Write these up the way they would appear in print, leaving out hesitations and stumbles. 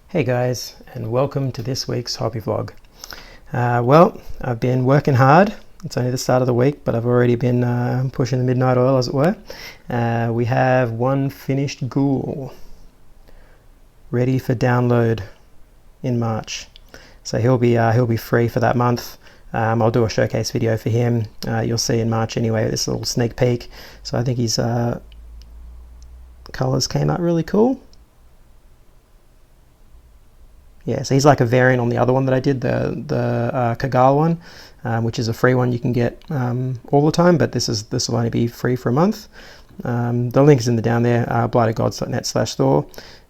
Hey guys, and welcome to this week's hobby vlog. Well, I've been working hard. It's only the start of the week, but I've already been pushing the midnight oil, as it were. We have one finished ghoul ready for download in March, so he'll be free for that month. I'll do a showcase video for him. You'll see in March anyway. This little sneak peek. So I think his colors came out really cool. Yeah, so he's like a variant on the other one that I did, the Kagal one, which is a free one you can get all the time, but this will only be free for a month. The link is in the down there, blightofgods.net/store.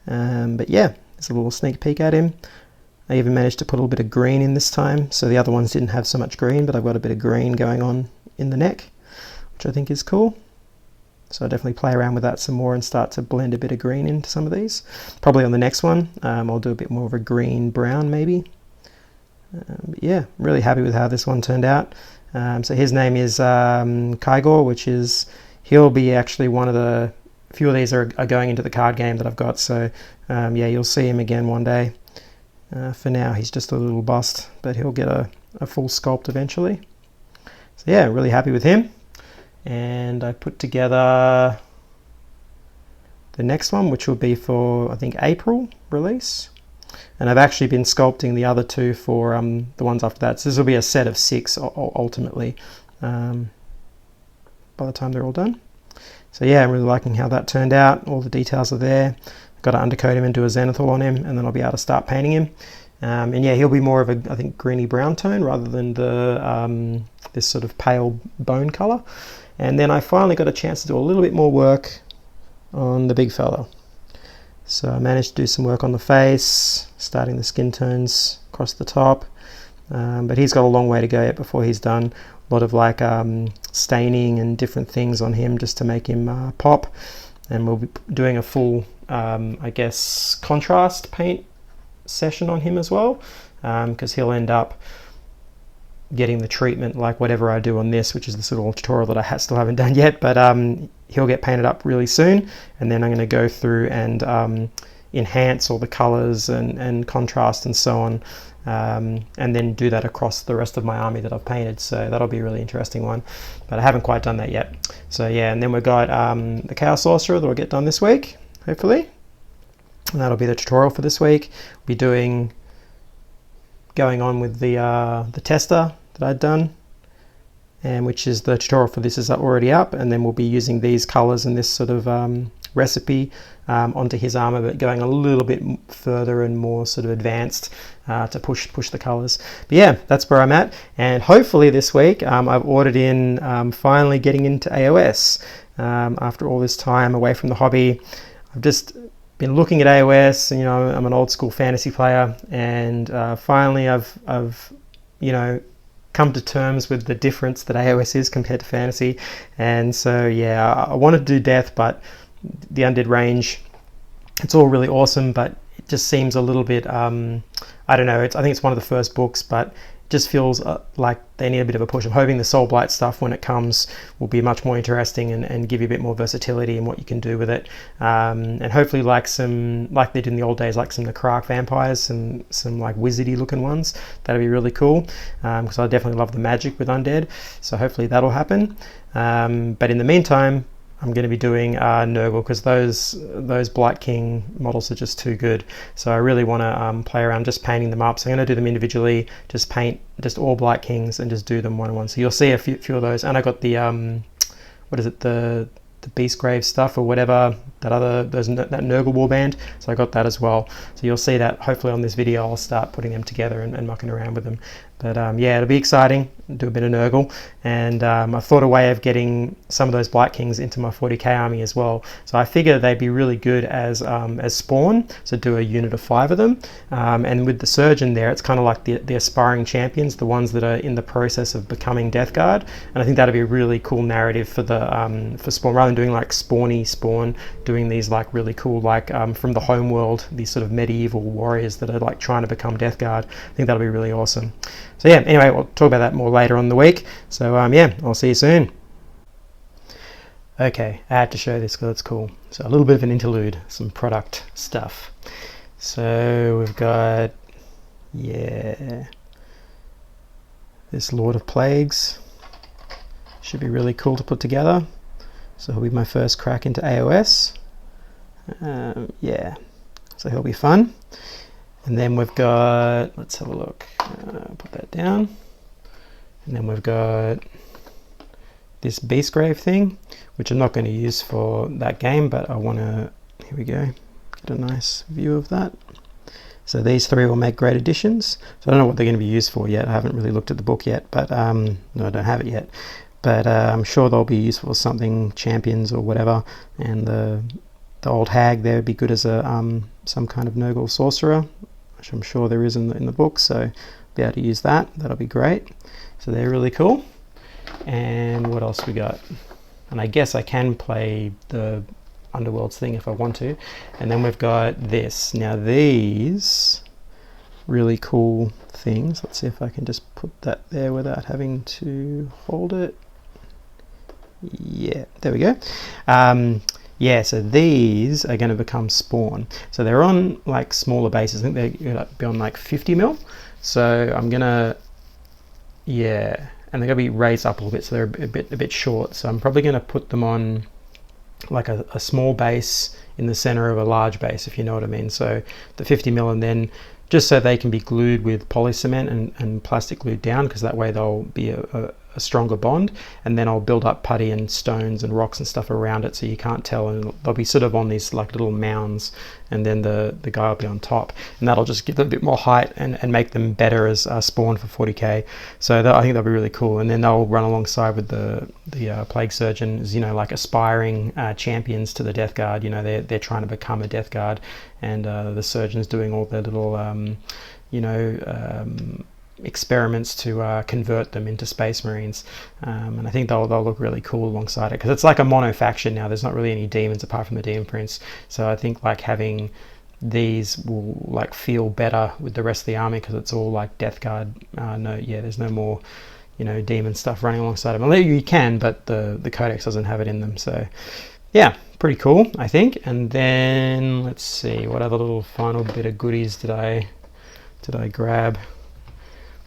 But yeah, there's a little sneak peek at him. I even managed to put a little bit of green in this time, so the other ones didn't have so much green, but I've got a bit of green going on in the neck, which I think is cool. So I'll definitely play around with that some more and start to blend a bit of green into some of these. Probably on the next one, I'll do a bit more of a green brown maybe. But yeah, really happy with how this one turned out. So his name is Kygor, which is, he'll be actually one of the, a few of these are going into the card game that I've got. So yeah, you'll see him again one day. For now, he's just a little bust, but he'll get a full sculpt eventually. So yeah, really happy with him. And I put together the next one, which will be for, I think, April release. And I've actually been sculpting the other two for the ones after that. So this will be a set of 6 ultimately by the time they're all done. So yeah, I'm really liking how that turned out. All the details are there. I've got to undercoat him and do a zenithal on him, and then I'll be able to start painting him. And yeah, he'll be more of a, I think, greeny brown tone rather than the this sort of pale bone color. And then I finally got a chance to do a little bit more work on the big fella. So I managed to do some work on the face, starting the skin tones across the top. But he's got a long way to go yet before he's done. A lot of like staining and different things on him just to make him pop. And we'll be doing a full, I guess, contrast paint session on him as well, because he'll end up getting the treatment like whatever I do on this, which is this little tutorial that I still haven't done yet, but he'll get painted up really soon, and then I'm going to go through and enhance all the colors and contrast and so on, and then do that across the rest of my army that I've painted. So that'll be a really interesting one, but I haven't quite done that yet. So yeah, and then we've got the Chaos Sorcerer that will get done this week, hopefully, and that'll be the tutorial for this week. We'll be going on with the tester that I'd done, and which is the tutorial for this is already up, and then we'll be using these colors and this sort of recipe onto his armor, but going a little bit further and more sort of advanced to push the colors. But yeah, that's where I'm at, and hopefully this week I've ordered in finally getting into AOS after all this time away from the hobby. I've just been looking at AOS, and, you know, I'm an old school fantasy player, and finally I've you know, come to terms with the difference that AOS is compared to fantasy. And so yeah, I wanted to do death, but the undead range, it's all really awesome, but it just seems a little bit I don't know, I think it's one of the first books, but it just feels like they need a bit of a push. I'm hoping the Soul Blight stuff, when it comes, will be much more interesting and give you a bit more versatility in what you can do with it, and hopefully like they did in the old days, like some Necrarch vampires, some like wizardy looking ones. That'd be really cool, because I definitely love the magic with undead, so hopefully that'll happen. But in the meantime, I'm going to be doing Nurgle, because those Blight King models are just too good. So I really want to play around just painting them up. So I'm going to do them individually, just paint just all Blight Kings and just do them one on one. So you'll see a few of those. And I got the what is it, the Beastgrave stuff or whatever, that Nurgle warband. So I got that as well. So you'll see that hopefully on this video. I'll start putting them together and mucking around with them. But yeah, it'll be exciting. Do a bit of Nurgle, and I thought a way of getting some of those Blight Kings into my 40k army as well. So I figure they'd be really good as spawn. So do a unit of 5 of them, and with the Surgeon there, it's kind of like the aspiring champions, the ones that are in the process of becoming Death Guard. And I think that'd be a really cool narrative for the for spawn, rather than doing like spawny spawn, doing these like really cool like from the home world, these sort of medieval warriors that are like trying to become Death Guard. I think that'll be really awesome. So yeah, anyway, we'll talk about that more later on in the week. So yeah, I'll see you soon. Okay, I had to show this because it's cool. So a little bit of an interlude, some product stuff. So we've got, yeah, this Lord of Plagues. Should be really cool to put together. So he'll be my first crack into AOS. Yeah, so he'll be fun. And then we've got, let's have a look, put that down. And then we've got this Beastgrave thing, which I'm not going to use for that game, but I want to, here we go, get a nice view of that. So these three will make great additions. So I don't know what they're going to be used for yet. I haven't really looked at the book yet, but no, I don't have it yet. But I'm sure they'll be useful for something, champions or whatever. And the old hag there would be good as a some kind of Nurgle sorcerer, which I'm sure there is in the book. So be able to use that. That'll be great. So they're really cool. And what else we got? And I guess I can play the Underworlds thing if I want to. And then we've got this. Now these really cool things. Let's see if I can just put that there without having to hold it. Yeah, there we go. Yeah, so these are going to become spawn. So they're on like smaller bases. I think they're going to be on like 50 mil. So I'm going to, yeah, and they're going to be raised up a little bit, so they're a bit short. So I'm probably going to put them on like a small base in the center of a large base, if you know what I mean. So the 50 mil, and then just so they can be glued with poly cement and plastic glued down, because that way they'll be a stronger bond. And then I'll build up putty and stones and rocks and stuff around it so you can't tell, and they'll be sort of on these like little mounds, and then the guy will be on top, and that'll just give them a bit more height and make them better as spawn for 40k. So I think that'll be really cool. And then they'll run alongside with the plague surgeons, you know, like aspiring champions to the Death Guard. You know, they're trying to become a Death Guard, and the surgeons doing all their little experiments to convert them into Space Marines, and I think they'll look really cool alongside it, because it's like a mono faction now. There's not really any demons apart from the Demon Prince, so I think like having these will like feel better with the rest of the army, because it's all like Death Guard. There's no more, you know, demon stuff running alongside them. Well, you can, but the codex doesn't have it in them. So yeah, pretty cool, I think. And then let's see, what other little final bit of goodies did I grab?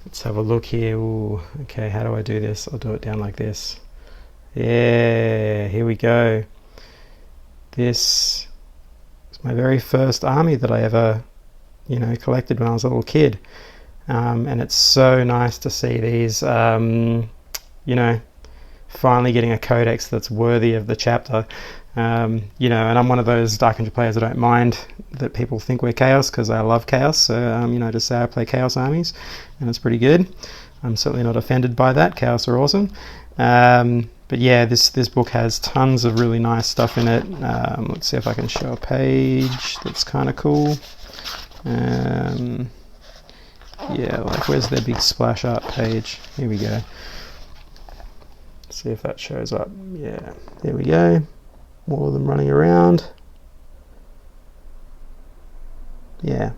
Let's have a look here. Ooh, okay, how do I do this? I'll do it down like this. Yeah, here we go. This is my very first army that I ever, you know, collected when I was a little kid. And it's so nice to see these, you know, finally getting a codex that's worthy of the chapter. You know, and I'm one of those Dark Angel players. I don't mind that people think we're chaos, because I love chaos. So, you know, just say I play chaos armies, and it's pretty good. I'm certainly not offended by that. Chaos are awesome. But yeah, this book has tons of really nice stuff in it. Let's see if I can show a page that's kind of cool. Yeah, like where's their big splash art page? Here we go. Let's see if that shows up. Yeah, there we go. More of them running around. Yeah.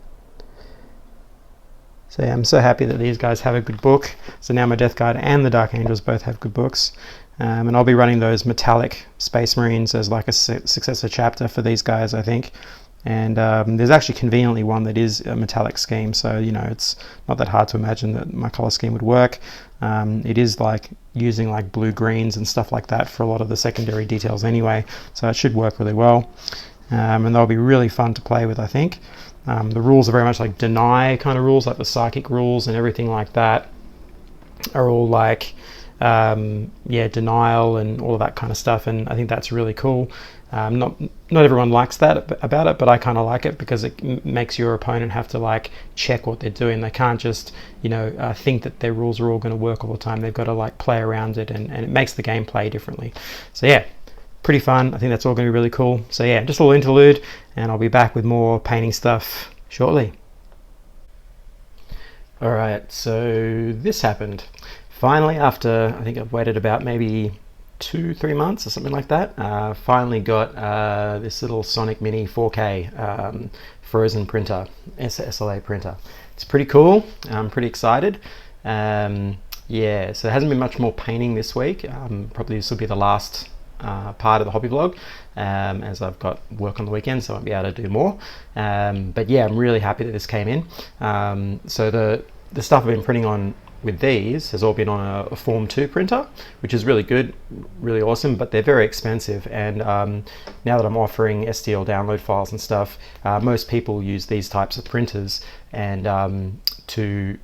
So yeah, I'm so happy that these guys have a good book. So now my Death Guard and the Dark Angels both have good books. And I'll be running those metallic Space Marines as like a successor chapter for these guys, I think. And there's actually conveniently one that is a metallic scheme, so you know, it's not that hard to imagine that my color scheme would work. It is like using like blue greens and stuff like that for a lot of the secondary details anyway, so it should work really well. And they'll be really fun to play with, I think. The rules are very much like deny kind of rules, like the psychic rules and everything like that are all like denial and all of that kind of stuff, and I think that's really cool. Not everyone likes that about it, but I kind of like it, because it makes your opponent have to like check what they're doing. They can't just, you know, think that their rules are all going to work all the time. They've got to like play around it, and it makes the game play differently. So yeah, pretty fun. I think that's all going to be really cool. So yeah, just a little interlude, and I'll be back with more painting stuff shortly. All right, so this happened. Finally, after I think I've waited about maybe 2-3 months or something like that, finally got this little Sonic Mini 4K frozen printer, SLA printer. It's pretty cool. I'm pretty excited. Yeah, so there hasn't been much more painting this week. Probably this will be the last part of the hobby vlog, as I've got work on the weekend, so I won't be able to do more. But yeah, I'm really happy that this came in. So the stuff I've been printing on with these has all been on a Form 2 printer, which is really good, really awesome, but they're very expensive. And now that I'm offering STL download files and stuff, most people use these types of printers, and to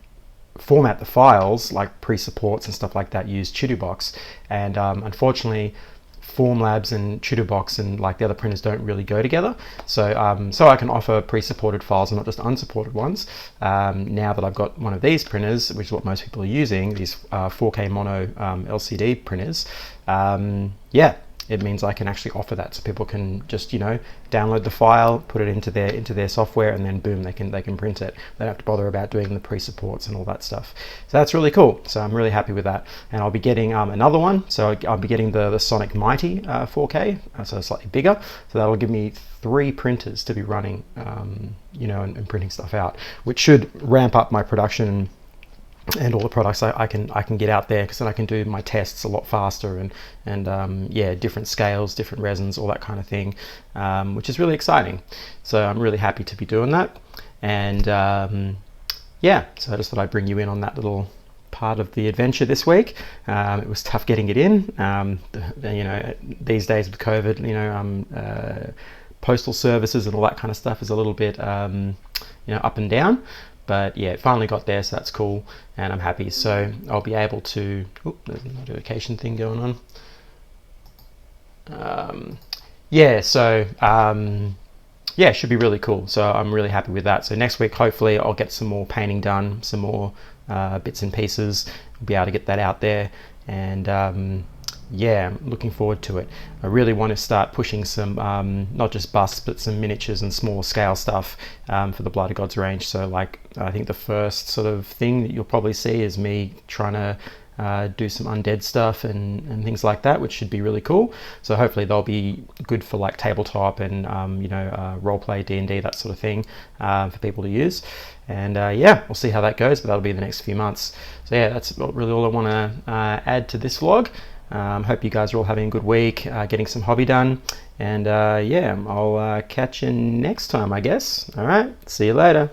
format the files, like pre-supports and stuff like that, use Tutorbox. And unfortunately, Formlabs and Tutorbox and like the other printers don't really go together. So so I can offer pre-supported files and not just unsupported ones. Now that I've got one of these printers, which is what most people are using, these 4K mono LCD printers, yeah, it means I can actually offer that, so people can just, you know, download the file, put it into their software, and then boom, they can print it. They don't have to bother about doing the pre-supports and all that stuff. So that's really cool. So I'm really happy with that. And I'll be getting another one. So I'll be getting the Sonic Mighty 4K, so slightly bigger. So that'll give me 3 printers to be running, you know, and printing stuff out, which should ramp up my production and all the products I can get out there, because then I can do my tests a lot faster, and yeah, different scales, different resins, all that kind of thing, which is really exciting. So I'm really happy to be doing that. And yeah, so I just thought I'd bring you in on that little part of the adventure this week. It was tough getting it in. You know, these days with COVID, you know, postal services and all that kind of stuff is a little bit, you know, up and down. But yeah, it finally got there, so that's cool, and I'm happy. So I'll be able to, there's a notification thing going on. Yeah, so yeah, it should be really cool. So I'm really happy with that. So next week, hopefully I'll get some more painting done, some more bits and pieces. I'll be able to get that out there, and yeah, I'm looking forward to it. I really want to start pushing some, not just busts, but some miniatures and small scale stuff for the Blight of Gods range. So like, I think the first sort of thing that you'll probably see is me trying to do some undead stuff and things like that, which should be really cool. So hopefully they'll be good for like tabletop and you know, roleplay, D&D, that sort of thing, for people to use. And yeah, we'll see how that goes, but that'll be the next few months. So yeah, that's really all I want to add to this vlog. Hope you guys are all having a good week, getting some hobby done, and yeah, I'll catch you next time, I guess. All right, see you later.